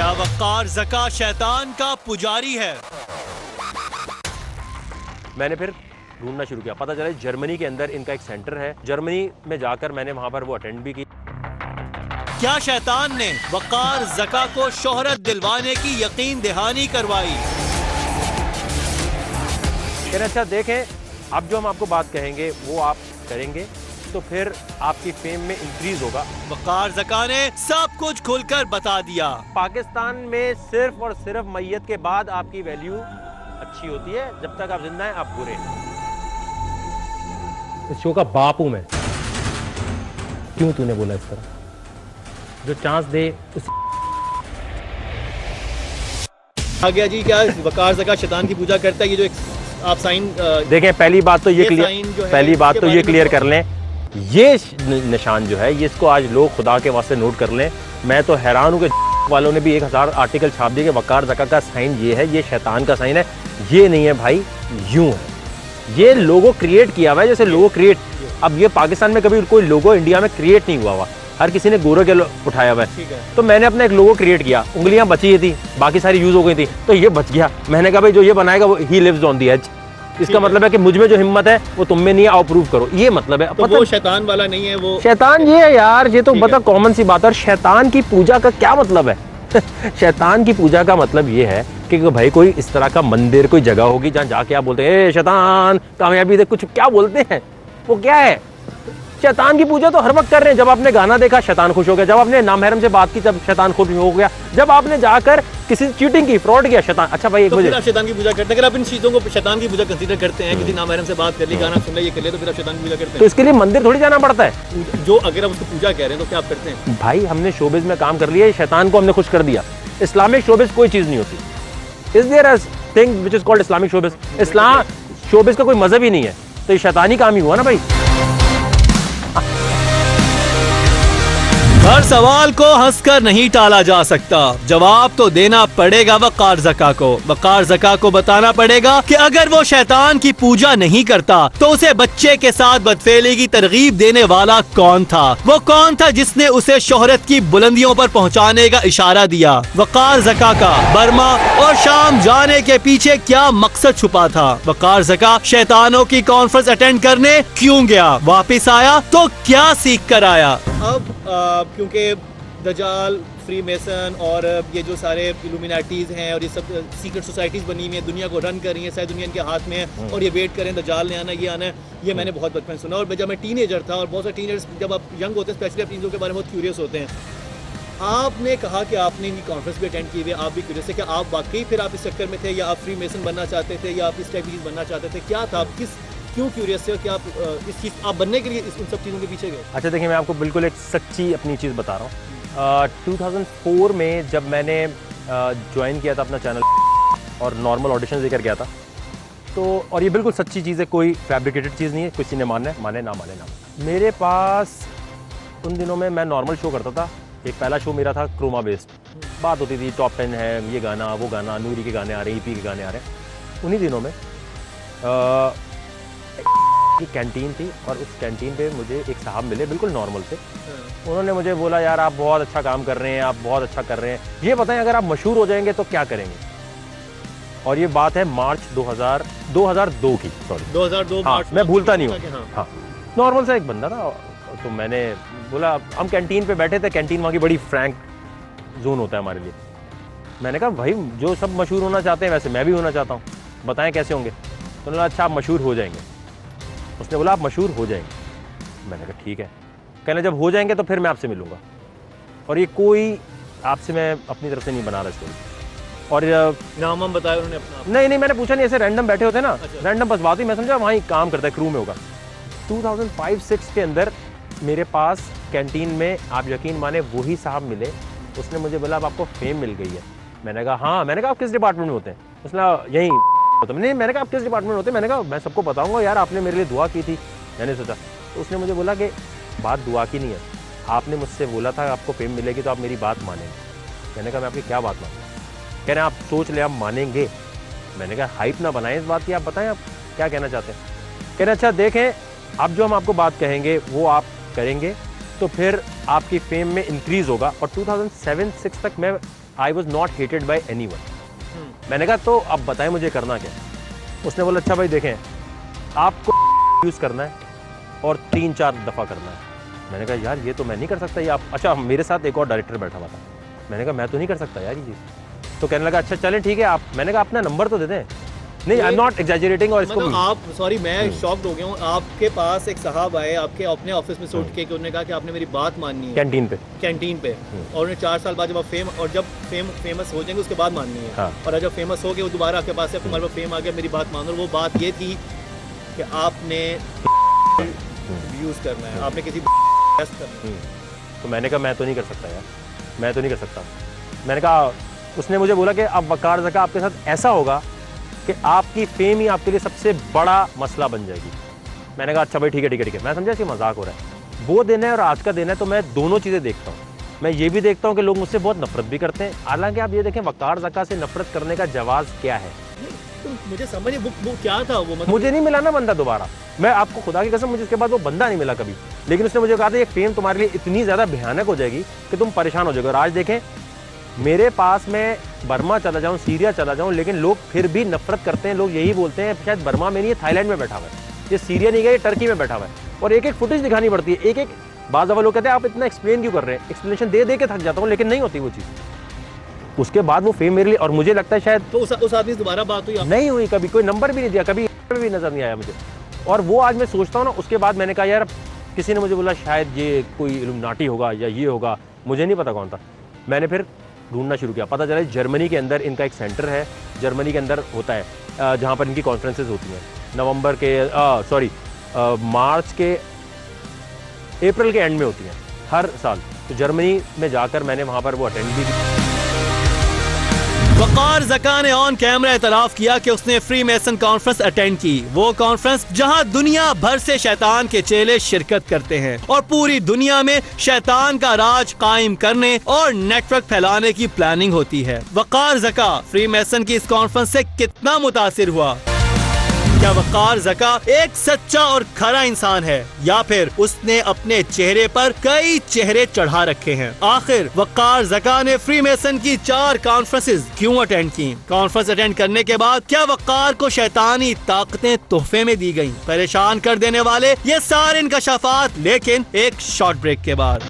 क्या वक़ार ज़का शैतान का पुजारी है? मैंने फिर ढूंढना शुरू किया, पता चला जर्मनी के अंदर इनका एक सेंटर है। जर्मनी में जाकर मैंने वहां पर वो अटेंड भी की। क्या शैतान ने वक़ार ज़का को शोहरत दिलवाने की यकीन दहानी करवाई? अच्छा देखें, अब जो हम आपको बात कहेंगे वो आप करेंगे तो फिर आपकी फेम में इंक्रीज होगा। वक़ार ज़का ने सब कुछ खुलकर बता दिया। पाकिस्तान में सिर्फ और सिर्फ मैयत के बाद आपकी वैल्यू अच्छी होती है, जब तक आप जिंदा हैं आप बुरे हैं। इस शो का बाप हूं मैं। क्यों तूने बोला इस तरह? जो चांस दे उस आ गया जी। क्या वक़ार ज़का शैतान की पूजा करता है? ये जो आप साइन देखें, पहली बात तो ये क्लियर कर लें, ये निशान जो है ये इसको आज लोग खुदा के वास्ते नोट कर लें। मैं तो हैरान हूँ कि वालों ने भी 1000 आर्टिकल छाप दिए कि वक़ार ज़का का साइन ये है, ये शैतान का साइन है। ये नहीं है भाई, यूं है। ये लोगो क्रिएट किया हुआ है, जैसे लोगो क्रिएट। अब ये पाकिस्तान में कभी कोई लोगो इंडिया में क्रिएट नहीं हुआ, हर किसी ने गोरे के उठाया हुआ है। तो मैंने अपना एक लोगो क्रिएट किया, उंगलियां बची थी, बाकी सारी यूज हो गई थी, तो ये बच गया। मैंने कहा भाई जो ये बनाएगा वो ही लिव्स ऑन द एज। इसका मतलब है कि मुझ में जो हिम्मत है वो तुम में नहीं है, आओ प्रूव करो। ये मतलब है। तो वो शैतान वाला नहीं है, वो शैतान ये है यार, ये तो बता कॉमन सी बात है। और शैतान की पूजा का क्या मतलब है? शैतान की पूजा का मतलब ये है कि भाई कोई इस तरह का मंदिर, कोई जगह होगी जहाँ जाके आप बोलते हैं ए शैतान कामयाबी दे, कुछ क्या बोलते हैं, वो क्या है? शैतान की पूजा तो हर वक्त कर रहे हैं। जब आपने गाना देखा शैतान खुश हो गया, जब आपने नामहरम से बात की तब शैतान खुश हो गया, जब आपने जाकर किसी चीटिंग की, फ्रॉड किया, शैतान। अच्छा भाई, एक तो आप शैतान की पूजा करते हैं? अगर आप इन चीजों को शैतान की पूजा कंसीडर करते हैं, किसी नामहरम से बात कर ली, गाना सुन लिया, ये कर लिया, तो फिर आप शैतान की पूजा करते हैं? तो इसके लिए मंदिर थोड़ी जाना पड़ता है। जो अगर आप उसको पूजा कह रहे हैं तो क्या आप करते हैं? भाई हमने शोबिज में काम कर लिया, शैतान को हमने खुश कर दिया। इस्लामिक शोबिज कोई चीज नहीं होती। Is there a thing which is called Islamic showbiz? इस्लाम शोबिज का कोई मजहब ही नहीं है, तो ये शैतानी काम ही हुआ ना भाई। हर सवाल को हंसकर नहीं टाला जा सकता, जवाब तो देना पड़ेगा वक़ार ज़का को। वक़ार ज़का को बताना पड़ेगा कि अगर वो शैतान की पूजा नहीं करता तो उसे बच्चे के साथ बदफेली की तरगीब देने वाला कौन था? वो कौन था जिसने उसे शोहरत की बुलंदियों पर पहुंचाने का इशारा दिया? वक़ार ज़का का बर्मा और शाम जाने के पीछे क्या मकसद छुपा था? वक़ार ज़का शैतानों की कॉन्फ्रेंस अटेंड करने क्यों गया? वापिस आया तो क्या सीख कर आया? अब क्योंकि दजाल, फ्री मेसन और ये जो सारे इल्यूमिनाटीज हैं और ये सब सीक्रेट सोसाइटीज बनी हुई हैं, दुनिया को रन कर रही हैं, शायद दुनिया इनके हाथ में है और ये वेट करें दजाल ने आना, ये आना है। ये मैंने बहुत बचपन सुना। और जब मैं टीनेजर था, और बहुत सारे टीनेजर्स जब आप यंग होते हैं स्पेशली आप चीज़ों के बारे में बहुत क्यूरियस होते हैं। आपने कहा कि आपने इनकी कॉन्फ्रेंस भी अटेंड की हुई, आप भी क्यूरियस है कि आप वाकई फिर आप इस चक्कर में थे, या आप फ्री मेसन बनना चाहते थे, या आप इस टाइप की चीज़ बनना चाहते थे? क्या था? आप क्यों क्यूरियस थे? क्या आप इस चीज़ आप बनने के लिए उन सब चीज़ों के पीछे गए? अच्छा देखिए, मैं आपको बिल्कुल एक सच्ची अपनी चीज़ बता रहा हूँ। 2004 में जब मैंने ज्वाइन किया था अपना चैनल और नॉर्मल ऑडिशन देकर गया था, तो और ये बिल्कुल सच्ची चीज़ है, कोई फैब्रिकेटेड चीज़ नहीं है। किसी ने माने ना माने। मेरे पास उन दिनों में मैं नॉर्मल शो करता था। एक पहला शो मेरा था क्रोमा बेस्ड, बात होती थी टॉप 10 है, ये गाना वो गाना, नूरी के गाने आ रहे हैं, ईपी के गाने आ रहे हैं। उन्हीं दिनों में एक कैंटीन थी और उस कैंटीन पे मुझे एक साहब मिले, बिल्कुल नॉर्मल थे। उन्होंने मुझे बोला यार आप बहुत अच्छा काम कर रहे हैं, आप बहुत अच्छा कर रहे हैं, ये बताएं अगर आप मशहूर हो जाएंगे तो क्या करेंगे? और ये बात है मार्च 2002 की, सॉरी 2002। हाँ, मैं भूलता नहीं हूँ। हाँ, नॉर्मल सा एक बंदा था। तो मैंने बोला, हम कैंटीन पे बैठे थे, कैंटीन वहाँ की बड़ी फ्रैंक जोन होता है हमारे लिए। मैंने कहा भाई जो सब मशहूर होना चाहते हैं वैसे मैं भी होना चाहता हूँ, बताएं कैसे होंगे? तो उन्होंने अच्छा आप मशहूर हो जाएंगे। उसने बोला आप मशहूर हो जाएंगे। मैंने कहा ठीक है। कहना जब हो जाएंगे तो फिर मैं आपसे मिलूंगा, और ये कोई आपसे मैं अपनी तरफ से नहीं बना रहा स्टोरी। और नाम हम बताया उन्होंने अपना? नहीं, मैंने पूछा नहीं, ऐसे रैंडम बैठे होते ना। अच्छा। रैंडम बस बात ही, मैं समझा वहीं काम करता है, क्रू में होगा। 2005-06 के अंदर मेरे पास कैंटीन में आप यकीन माने वही साहब मिले। उसने मुझे बोला अब आपको फेम मिल गई है। मैंने कहा हाँ। मैंने कहा आप किस डिपार्टमेंट में होते हैं? उसने यहीं तो नहीं। मैंने कहा आप किस डिपार्टमेंट में होते हैं? मैंने कहा मैं सबको बताऊंगा यार, आपने मेरे लिए दुआ की थी। मैंने सोचा, तो उसने मुझे बोला कि बात दुआ की नहीं है, आपने मुझसे बोला था आपको फेम मिलेगी तो आप मेरी बात मानेंगे। मैंने कहा मैं आपकी क्या बात मानूँ? कह रहे आप सोच ले आप मानेंगे। मैंने कहा हाइप ना बनाएं इस बात की, आप बताएं आप क्या कहना चाहते हैं? कह रहे अच्छा देखें, अब जो हम आपको बात कहेंगे वो आप करेंगे तो फिर आपकी फेम में इंक्रीज होगा। और 2007-6 तक मैं I was not hated by any one. मैंने कहा तो अब बताएं मुझे करना क्या। उसने बोला अच्छा भाई देखें, आपको यूज़ करना है और 3-4 दफ़ा करना है। मैंने कहा यार ये तो मैं नहीं कर सकता, ये आप। अच्छा, मेरे साथ एक और डायरेक्टर बैठा हुआ था। मैंने कहा मैं तो नहीं कर सकता यार ये चीज़। तो कहने लगा अच्छा चलें ठीक है आप। मैंने कहा अपना नंबर तो दे दें। नहीं, आई एम नॉट एग्जैजरेटिंग। और इसको मतलब आप, सॉरी मैं शॉक्ड हो गया हूँ। आपके पास एक साहब आए आपके अपने ऑफिस में से उठ के, कि उन्होंने कहा कि आपने मेरी बात माननी है कैंटीन पे और उन्हें 4 साल बाद जब फेमस हो जाएंगे उसके बाद माननी है। हाँ। और जब फेमस हो गए वो दोबारा आपके पास से तुम्हारे पास फेम आ गया, मेरी बात मानो। वो बात ये थी कि आपने यूज करना है, आपने किसी करना है। तो मैंने कहा मैं तो नहीं कर सकता यार, मैं तो नहीं कर सकता। मैंने कहा, उसने मुझे बोला कि अब वकार ज़का आपके साथ ऐसा होगा कि आपकी फेम ही आपके लिए सबसे बड़ा मसला बन जाएगी। मैंने कहा अच्छा भाई ठीक है। मैं समझा कि मजाक हो रहा है। वो दिन है और आज का दिन है, तो मैं दोनों चीज़ें देखता हूँ। मैं ये भी देखता हूँ कि लोग मुझसे बहुत नफरत भी करते हैं। हालांकि आप ये देखें वकार ज़का से नफरत करने का जवाब क्या है। तो मुझे समझ वो क्या था वो, मतलब मुझे नहीं मिला ना बंदा दोबारा। मैं आपको खुदा की कसम, मुझे इसके बाद वो बंदा नहीं मिला कभी। लेकिन उसने मुझे कहा था ये फेम तुम्हारे लिए इतनी ज़्यादा भयानक हो जाएगी कि तुम परेशान हो जाओगे। और आज देखें, मेरे पास मैं बर्मा चला जाऊं, सीरिया चला जाऊं, लेकिन लोग फिर भी नफरत करते हैं। लोग यही बोलते हैं शायद बर्मा में नहीं, ये थाईलैंड में बैठा हुआ है, ये सीरिया नहीं गया, ये टर्की में बैठा हुआ है। और एक एक फुटेज दिखानी पड़ती है, एक बाज़ दफ़ा लोग कहते हैं आप इतना एक्सप्लेन क्यों कर रहे हैं। एक्सप्लेनेशन दे के थक जाता हूँ, लेकिन नहीं होती वो चीज़। उसके बाद वो फेम मेरे लिए, और मुझे लगता है शायद तो उस आदमी से दोबारा बात हुई? नहीं हुई कभी, कोई नंबर भी नहीं दिया, कभी भी नज़र नहीं आया मुझे। और वो आज मैं सोचता हूँ ना, उसके बाद मैंने कहा यार, किसी ने मुझे बोला शायद ये कोई इल्यूमिनाटी होगा या ये होगा, मुझे नहीं पता कौन था। मैंने फिर ढूंढना शुरू किया, पता चला जर्मनी के अंदर इनका एक सेंटर है, जर्मनी के अंदर होता है जहाँ पर इनकी कॉन्फ्रेंसेस होती हैं नवंबर के मार्च के अप्रैल के एंड में होती हैं हर साल। तो जर्मनी में जाकर मैंने वहाँ पर वो अटेंड भी की। वकार ज़का ने ऑन कैमरा एतराफ़ किया कि उसने फ्री मेसन कॉन्फ्रेंस अटेंड की। वो कॉन्फ्रेंस जहां दुनिया भर से शैतान के चेले शिरकत करते हैं और पूरी दुनिया में शैतान का राज कायम करने और नेटवर्क फैलाने की प्लानिंग होती है। वकार ज़का फ्री मेसन की इस कॉन्फ्रेंस से कितना मुतासिर हुआ? क्या वकार ज़का एक सच्चा और खरा इंसान है, या फिर उसने अपने चेहरे पर कई चेहरे चढ़ा रखे हैं? आखिर वकार ज़का ने फ्री मेसन की 4 कॉन्फ्रेंसेस क्यों अटेंड की? कॉन्फ्रेंस अटेंड करने के बाद क्या वकार को शैतानी ताकतें तोहफे में दी गईं? परेशान कर देने वाले ये सारे इंकशाफात, लेकिन एक शॉर्ट ब्रेक के बाद।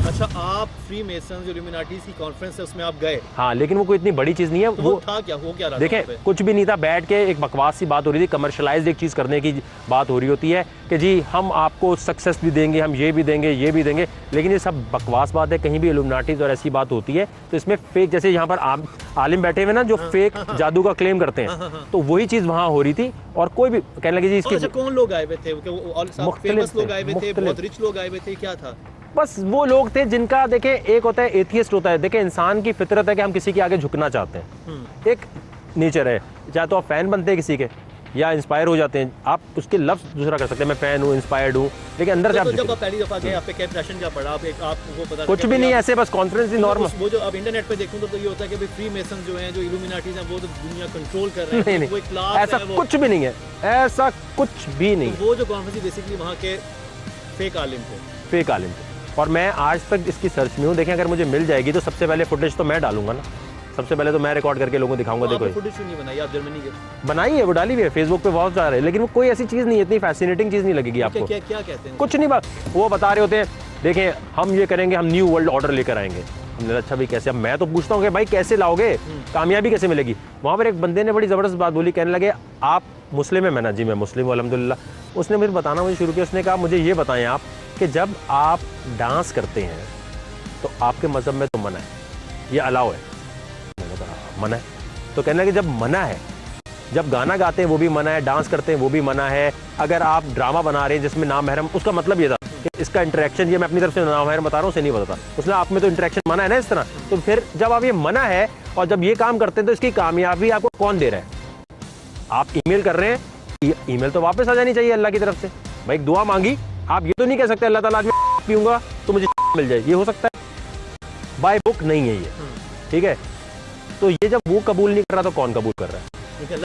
अच्छा, आप फ्री मेसन्स इल्यूमिनाटीज की कॉन्फ्रेंस है उसमें आप गए? हाँ, लेकिन वो कोई इतनी बड़ी चीज़ नहीं है। वो था क्या, हो क्या रहा था? देखें, कुछ भी नहीं था। बैठ के एक बकवास सी बात हो रही थी, कमर्शलाइज एक चीज़ करने की बात हो रही होती है कि जी हम आपको सक्सेस भी देंगे, हम ये भी देंगे, ये भी देंगे। लेकिन ये सब बकवास बात है। कहीं भी इल्यूमिनाटीज और ऐसी बात होती है तो इसमें फेक, जैसे यहाँ पर आलिम बैठे हुए ना जो फेक जादू का क्लेम करते हैं, तो वही चीज़ वहाँ हो रही थी। और कोई भी कहने लगे जी इसकी। अच्छा, कौन लोग आए हुए थे? फेमस लोग आए हुए थे, बहुत रिच लोग आए हुए थे, क्या था? बस वो लोग थे जिनका, देखें, एक होता है एथियस्ट होता है। देखें, इंसान की फितरत है कि हम किसी के आगे झुकना चाहते हैं, एक नेचर है। चाहे तो आप फैन बनते हैं किसी के या इंस्पायर हो जाते हैं, आप उसके लफ्ज़ दूसरा कर सकते हैं, मैं फैन हूँ, इंस्पायर्ड हूँ, लेकिन अंदर से आप जब आप पहली दफा गए, आप पे क्या इंप्रेशन क्या पड़ा? आपको पता कुछ भी नहीं, ऐसे बस कॉन्फ्रेंस ही नॉर्मल। वो जो अब इंटरनेट पे देखूं तो ये होता है कि भाई फ्री मेसन जो हैं, जो इल्यूमिनाटीज हैं, वो तो दुनिया कंट्रोल कर रहे हैं। नहीं, वो एक क्लास ऐसा है, कुछ भी नहीं है, ऐसा कुछ भी नहीं। वो जो कॉन्फ्रेंस बेसिकली वहाँ के फेक आलिम थे, फेक आलिम थे। और मैं आज तक इसकी सर्च में हूँ। देखें, अगर मुझे मिल जाएगी तो सबसे पहले फुटेज तो मैं डालूंगा ना, सबसे पहले तो मैं रिकॉर्ड करके लोगों को दिखाऊंगा। देखो, फुटेज क्यों नहीं बनाई? आप जर्मनी के बनाई है, वो डाली हुई है, फेसबुक पे बहुत जा रहा है, लेकिन वो कोई ऐसी चीज़ नहीं है, इतनी फैसिनेटिंग चीज़ नहीं लगेगी आपको। क्या कहते हैं? कुछ नहीं, बात वो बता रहे होते हैं, देखें हम ये करेंगे, हम न्यू वर्ल्ड ऑर्डर लेकर आएंगे। हमने अच्छा भाई कैसे? अब मैं तो पूछता हूँ कि भाई कैसे लाओगे, कामयाबी कैसे मिलेगी? वहाँ पर एक बंदे ने बड़ी ज़बरदस्त बात बोली, कहने लगे आप मुस्लिम है? मैंने जी मैं मुस्लिम हूँ अल्हम्दुलिल्लाह। उसने मुझे बताना मुझे शुरू किया। उसने कहा मुझे ये बताएं आप कि जब आप डांस करते हैं तो आपके मज़हब में तो मना है, ये अलाउ है? मैंने कहा मना है। तो कहने लगे जब मना है, जब गाना गाते हैं वो भी मना है, डांस करते हैं वो भी मना है। अगर आप ड्रामा बना रहे हैं जिसमें नामहरम, उसका मतलब ये था कि इसका इंटरेक्शन, ये मैं अपनी तरफ से नामहरम बता रहा हूँ, उसे नहीं बताता, उसने आप में तो इंटरेक्शन मना है ना इस तरह। तो फिर जब आप ये मना है और जब ये काम करते हैं तो इसकी कामयाबी आपको कौन दे रहा है? आप ईमेल कर रहे हैं, ईमेल तो वापस आ जानी चाहिए अल्लाह की तरफ से। भाई एक दुआ मांगी, आप ये तो नहीं कह सकते अल्लाह ताला आज मैं पीऊंगा तो मुझे मिल जाए, ये हो सकता है? बाय बुक नहीं है ये, ठीक है। तो ये जब वो कबूल नहीं कर रहा तो कौन कबूल कर रहा है?